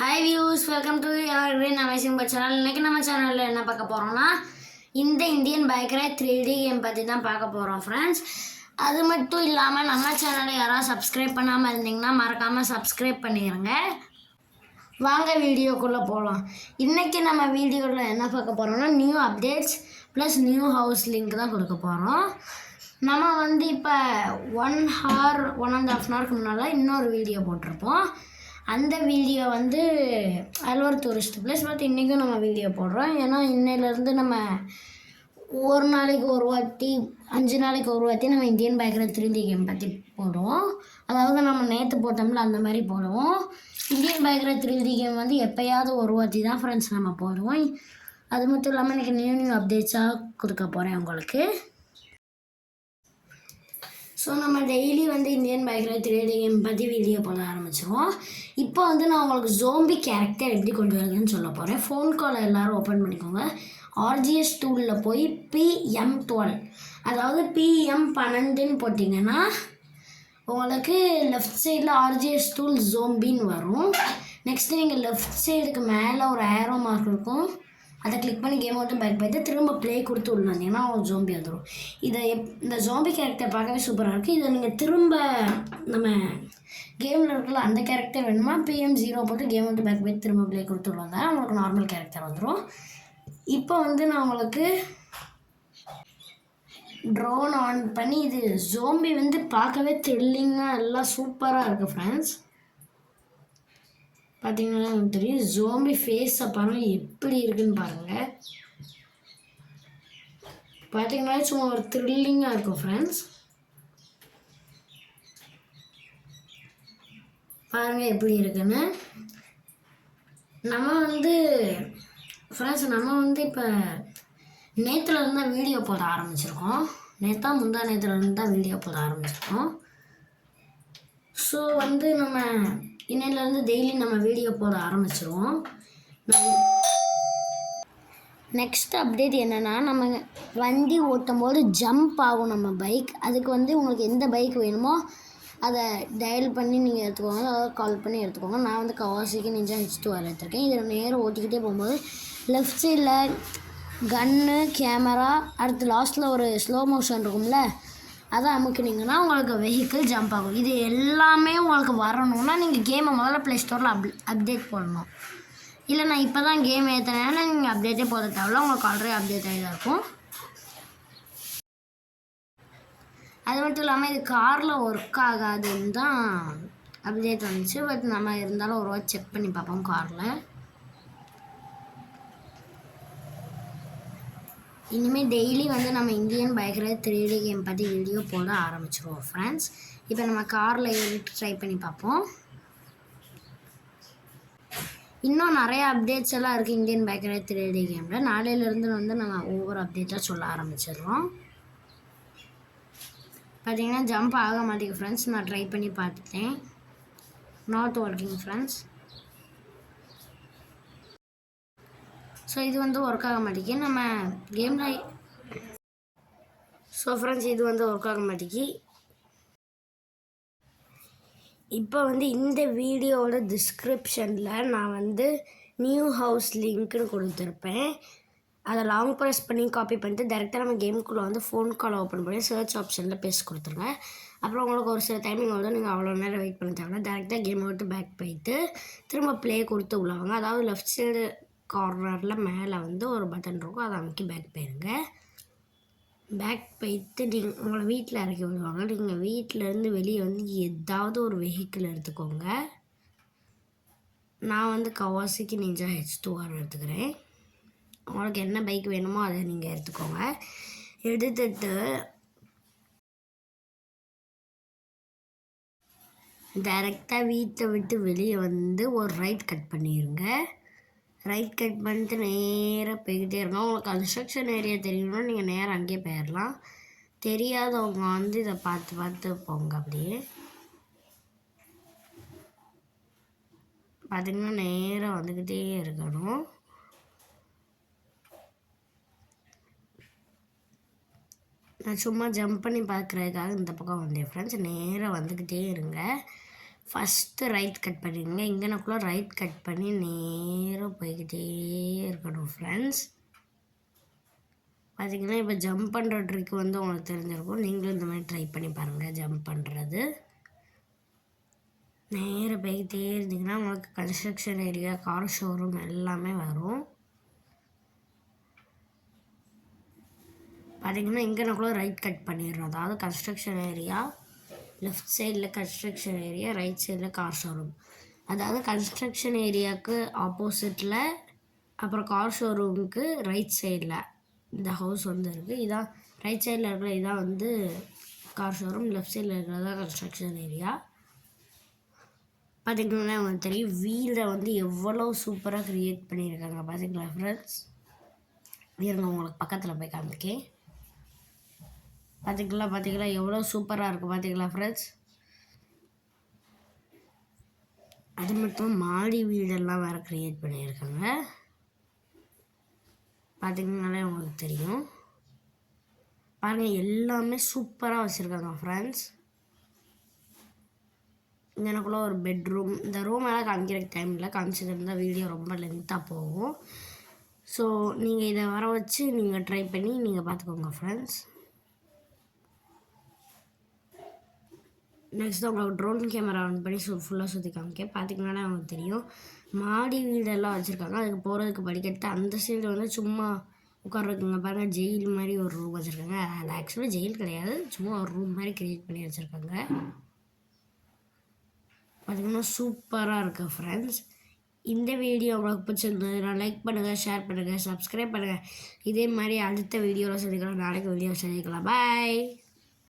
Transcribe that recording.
Hi views, welcome to your green amazing but channel. இன்றைக்கி நம்ம சேனலில் என்ன பார்க்க போகிறோம்னா இந்த Indian bike ride 3D game பற்றி தான் பார்க்க போகிறோம் ஃப்ரெண்ட்ஸ். அது மட்டும் இல்லாமல் நம்ம சேனலை யாராவது சப்ஸ்கிரைப் பண்ணாமல் இருந்தீங்கன்னா மறக்காமல் சப்ஸ்கிரைப் பண்ணிடுங்க. வாங்க வீடியோக்குள்ளே போகலாம். இன்றைக்கி நம்ம வீடியோவில் என்ன பார்க்க போகிறோம்னா new updates plus new house link தான் கொடுக்க போகிறோம். நம்ம இப்போ 1 hour 1.5 hours முன்னால் இன்னொரு வீடியோ போட்டிருப்போம். அந்த video Alwar tourist place. But இன்றைக்கும் நம்ம வீடியோ போடுறோம். ஏன்னா இன்னையிலேருந்து நம்ம ஒரு நாளைக்கு ஒரு வாட்டி 5 நாளைக்கு ஒரு வாட்டி நம்ம Indian bike ride 3D game பற்றி போடுவோம். அதாவது நம்ம நேற்று போட்டோம்ல அந்த மாதிரி போடுவோம். Indian bike ride 3D game எப்போயாவது ஒரு வாட்டி தான் ஃப்ரெண்ட்ஸ் நம்ம போடுவோம். அது மட்டும் இல்லாமல் இன்றைக்கி நியூ அப்டேட்ஸாக கொடுக்க போகிறேன் உங்களுக்கு. ஸோ நம்ம daily Indian bike ride 3D game பற்றி வீடியோ போட ஆரம்பிச்சிருவோம். இப்போ நான் உங்களுக்கு ஜோம்பி கேரக்டர் எப்படி கொண்டு வருதுன்னு சொல்ல போகிறேன். ஃபோன் காலை எல்லோரும் ஓப்பன் பண்ணிக்கோங்க. RGS டூலில் போய் PM12 அதாவது PM12 போட்டிங்கன்னா உங்களுக்கு லெஃப்ட் சைடில் RGS டூல் ஜோம்பின்னு வரும். நெக்ஸ்ட்டு நீங்கள் லெஃப்ட் சைடுக்கு மேலே ஒரு ஏரோ மார்க் இருக்கும். அதை கிளிக் பண்ணி கேம் விட்டு பேக் போய்ட்டு திரும்ப ப்ளே கொடுத்து உள்ள வந்தீங்கன்னா ஒரு ஜோம்பி வந்துடும். இந்த ஜோம்பி கேரக்டர் பார்க்கவே சூப்பராக இருக்குது. இதை நீங்கள் திரும்ப நம்ம கேமில் இருக்கல அந்த கேரக்டர் வேணுமா PM0 போட்டு கேம் விட்டு பேக் போய்ட்டு திரும்ப ப்ளே கொடுத்து உள்ள வந்தால் உங்களுக்கு நார்மல் கேரக்டர் வந்துடும். இப்போ நான் உங்களுக்கு ட்ரோன் ஆன் பண்ணி இது ஜோம்பி பார்க்கவே த்ரில்லிங்காக எல்லாம் சூப்பராக இருக்குது ஃப்ரெண்ட்ஸ். பார்த்தீங்கன்னா தெரியும் ஜோம்பி ஃபேஸை பாருங்கள் எப்படி இருக்குன்னு பாருங்கள். பார்த்தீங்கன்னா சும்மா ஒரு த்ரில்லிங்காக இருக்கும் ஃப்ரெண்ட்ஸ். பாருங்கள் எப்படி இருக்குன்னு. நம்ம ஃப்ரெண்ட்ஸ் நம்ம இப்போ நேற்றுலேருந்து தான் வீடியோ போட ஆரம்பிச்சிருக்கோம். முந்தா நேற்றுலேருந்து தான் வீடியோ போட ஆரம்பிச்சிருக்கோம். ஸோ நம்ம இன்னையிலேருந்து டெய்லி நம்ம வீடியோ போட ஆரம்பிச்சிருவோம். நெக்ஸ்ட் அப்டேட் என்னென்னா நம்ம வண்டி ஓட்டும் போது ஜம்ப் ஆகும் நம்ம பைக். அதுக்கு உங்களுக்கு எந்த பைக் வேணுமோ அதை டயல் பண்ணி நீங்கள் எடுத்துக்கோங்க, அதாவது கால் பண்ணி எடுத்துக்கோங்க. நான் கவாசாகி நிஞ்சா H2R எடுத்துருக்கேன். இதில் நேரம் ஓட்டிக்கிட்டே போகும்போது லெஃப்ட் சைடில் கன்னு கேமரா அடுத்து லாஸ்ட்டில் ஒரு ஸ்லோ மோஷன் இருக்கும்ல, அதை அமுக்குனிங்கன்னா உங்களுக்கு வெஹிக்கிள் ஜம்ப் ஆகும். இது எல்லாமே உங்களுக்கு வரணும்னா நீங்கள் கேமை முதல்ல ப்ளே ஸ்டோரில் அப்டேட் போடணும். இல்லை நான் இப்போ தான் கேம் ஏற்றினேன்னா நீங்கள் அப்டேட்டே போட தேவையில்ல, உங்களுக்கு ஆல்ரெடி அப்டேட் ஆகி தான் இருக்கும். அது மட்டும் இல்லாமல் இது காரில் ஒர்க் ஆகாதுன்னு தான் அப்டேட் வந்துச்சு. பட் நம்ம இருந்தாலும் ஒரு வாட்டி செக் பண்ணி பார்ப்போம் காரில். இனிமேல் டெய்லி நம்ம Indian bike ride 3D game பற்றி வீடியோ போட ஆரம்பிச்சிருவோம் ஃப்ரெண்ட்ஸ். இப்போ நம்ம காரில் ஏறிட்டு ட்ரை பண்ணி பார்ப்போம். இன்னும் நிறைய அப்டேட்ஸ் எல்லாம் இருக்குது இந்தியன் பைக் ரைட் 3D கேமில். நாளையிலேருந்து நம்ம ஒவ்வொரு அப்டேட்டாக சொல்ல ஆரம்பிச்சிடுறோம். பார்த்தீங்கன்னா ஜம்ப் ஆக மாட்டேங்குது ஃப்ரெண்ட்ஸ். நான் ட்ரை பண்ணி பார்த்துட்டேன், நாட் ஒர்க்கிங் ஃப்ரெண்ட்ஸ். ஸோ இது ஒர்க் ஆக மாட்டேங்கி நம்ம கேமில். ஸோ ஃப்ரெண்ட்ஸ் இது ஒர்க் ஆக மாட்டேங்கி. இப்போ இந்த வீடியோவோட டிஸ்கிரிப்ஷனில் நான் நியூ ஹவுஸ் லிங்க்குன்னு கொடுத்துருப்பேன். அதை லாங் ப்ரெஸ் பண்ணி காப்பி பண்ணிட்டு டேரெக்டாக நம்ம கேமுக்குள்ளே ஃபோன் கால் ஓப்பன் பண்ணி சர்ச் ஆப்ஷனில் பேச கொடுத்துருங்க. அப்புறம் உங்களுக்கு ஒரு சில டைமிங் நீங்கள் அவ்வளோ நேரம் வெயிட் பண்ண தேவையில்ல. டேரெக்டாக கேமை விட்டு பேக் போயிட்டு திரும்ப ப்ளே கொடுத்து உள்ளவங்க, அதாவது லெஃப்ட் சைடு கார்னரில் மேலே ஒரு பட்டன் இருக்கும், அதை அமைக்கி பேக் போயிருங்க. பேக் போயிட்டு நீங்கள் உங்களை வீட்டில் இறக்கி விடுவாங்க. நீங்கள் வீட்டிலேருந்து வெளியே ஏதாவது ஒரு வெஹிக்கிள் எடுத்துக்கோங்க. நான் கவாசாகி நிஞ்சா H2R எடுத்துக்கிறேன். உங்களுக்கு என்ன பைக் வேணுமோ அதை நீங்கள் எடுத்துக்கோங்க. எடுத்துட்டு டைரெக்டாக வீட்டை விட்டு வெளியே ஒரு ரைட் கட் பண்ணிடுங்க. ரைட் கட் பண்ணிட்டு நேராக போய்கிட்டே இருக்கோம். உங்களுக்கு கன்ஸ்ட்ரக்ஷன் ஏரியா தெரியணும்னா நீங்கள் நேராக அங்கேயே போயிடலாம். தெரியாதவங்க இதை பார்த்து பார்த்து போங்க. அப்படியே பார்த்திங்கன்னா நேராக வந்துக்கிட்டே இருக்கணும். நான் சும்மா ஜம்ப் பண்ணி பார்க்குறதுக்காக இந்த பக்கம் வந்தேன் ஃப்ரெண்ட்ஸ். நேராக வந்துக்கிட்டே இருங்க. ஃபஸ்ட்டு ரைட் கட் பண்ணிடுங்க. இங்கனக்குள்ளே ரைட் கட் பண்ணி நேராக போய்கிட்டே இருக்கணும் ஃப்ரெண்ட்ஸ். பார்த்திங்கன்னா இப்போ ஜம்ப் பண்ணுற ட்ரிக் வந்து உங்களுக்கு தெரிஞ்சிருக்கும். நீங்களும் இந்த மாதிரி ட்ரை பண்ணி பாருங்கள். ஜம்ப் பண்ணுறது நேராக போய்கிட்டே இருந்தீங்கன்னா உங்களுக்கு கன்ஸ்ட்ரக்ஷன் ஏரியா, கார் ஷோரூம் எல்லாமே வரும். பார்த்திங்கன்னா இங்கனக்குள்ளே ரைட் கட் பண்ணிடுறோம். அதாவது கன்ஸ்ட்ரக்ஷன் ஏரியா, லெஃப்ட் சைடில் கன்ஸ்ட்ரக்ஷன் ஏரியா, ரைட் சைடில் கார் ஷோரூம். அதாவது கன்ஸ்ட்ரக்ஷன் ஏரியாவுக்கு ஆப்போசிட்டில், அப்புறம் கார் ஷோரூமுக்கு ரைட் சைடில் இந்த ஹவுஸ் வந்து இருக்குது. இதான் ரைட் சைடில் இருக்கிற இதான் வந்து கார் ஷோரூம், லெஃப்ட் சைடில் இருக்கிறதா கன்ஸ்ட்ரக்ஷன் ஏரியா. பார்த்திங்கன்னா உங்களுக்கு தெரியும் வீடை வந்து எவ்வளோ சூப்பராக க்ரியேட் பண்ணியிருக்காங்க. பார்த்திங்களா ஃப்ரெண்ட்ஸ்? இருங்க உங்களுக்கு பக்கத்தில் போய் காமிக்கேன். பார்த்திங்களா எவ்வளோ சூப்பராக இருக்குது. பார்த்திங்களா ஃப்ரெண்ட்ஸ்? அது மட்டும் மாடி வீடெல்லாம் வேறு க்ரியேட் பண்ணியிருக்காங்க. பார்த்திங்கனாலே உங்களுக்கு தெரியும். பாருங்கள் எல்லாமே சூப்பராக வச்சுருக்காங்க ஃப்ரெண்ட்ஸ். எனக்குள்ளே ஒரு பெட்ரூம், இந்த ரூமெல்லாம் காமிக்கிறதுக்கு டைம் இல்லை. காமிச்சிருந்தா வீடியோ ரொம்ப லென்த்தாக போகும். ஸோ நீங்கள் இதை வர வச்சு நீங்கள் ட்ரை பண்ணி நீங்கள் பார்த்துக்கோங்க ஃப்ரெண்ட்ஸ். நெக்ஸ்ட்டு உங்களுக்கு ட்ரோன் கேமரா ஆன் பண்ணி ஃபுல்லாக சுற்றி காமிக்க. பார்த்திங்கனாலே அவங்களுக்கு தெரியும் மாடி வீடெல்லாம் வச்சுருக்காங்க. அதுக்கு போகிறதுக்கு படிக்கட்டு. அந்த சைடு வந்து சும்மா உட்கார்றதுக்குங்க பாருங்கள் ஜெயில் மாதிரி ஒரு ரூம் வச்சுருக்காங்க. அது ஆக்சுவலாக ஜெயில் கிடையாது, சும்மா ஒரு ரூம் மாதிரி க்ரியேட் பண்ணி வச்சுருக்காங்க. பார்த்திங்கன்னா சூப்பராக இருக்குது ஃப்ரெண்ட்ஸ். இந்த வீடியோ உங்களுக்கு பிடிச்சிருந்ததுன்னா லைக் பண்ணுங்கள், ஷேர் பண்ணுங்கள், சப்ஸ்கிரைப் பண்ணுங்கள். இதே மாதிரி அடுத்த வீடியோவில் சந்திக்கலாம். நாளைக்கு வீடியோ சந்திக்கலாம். பாய்.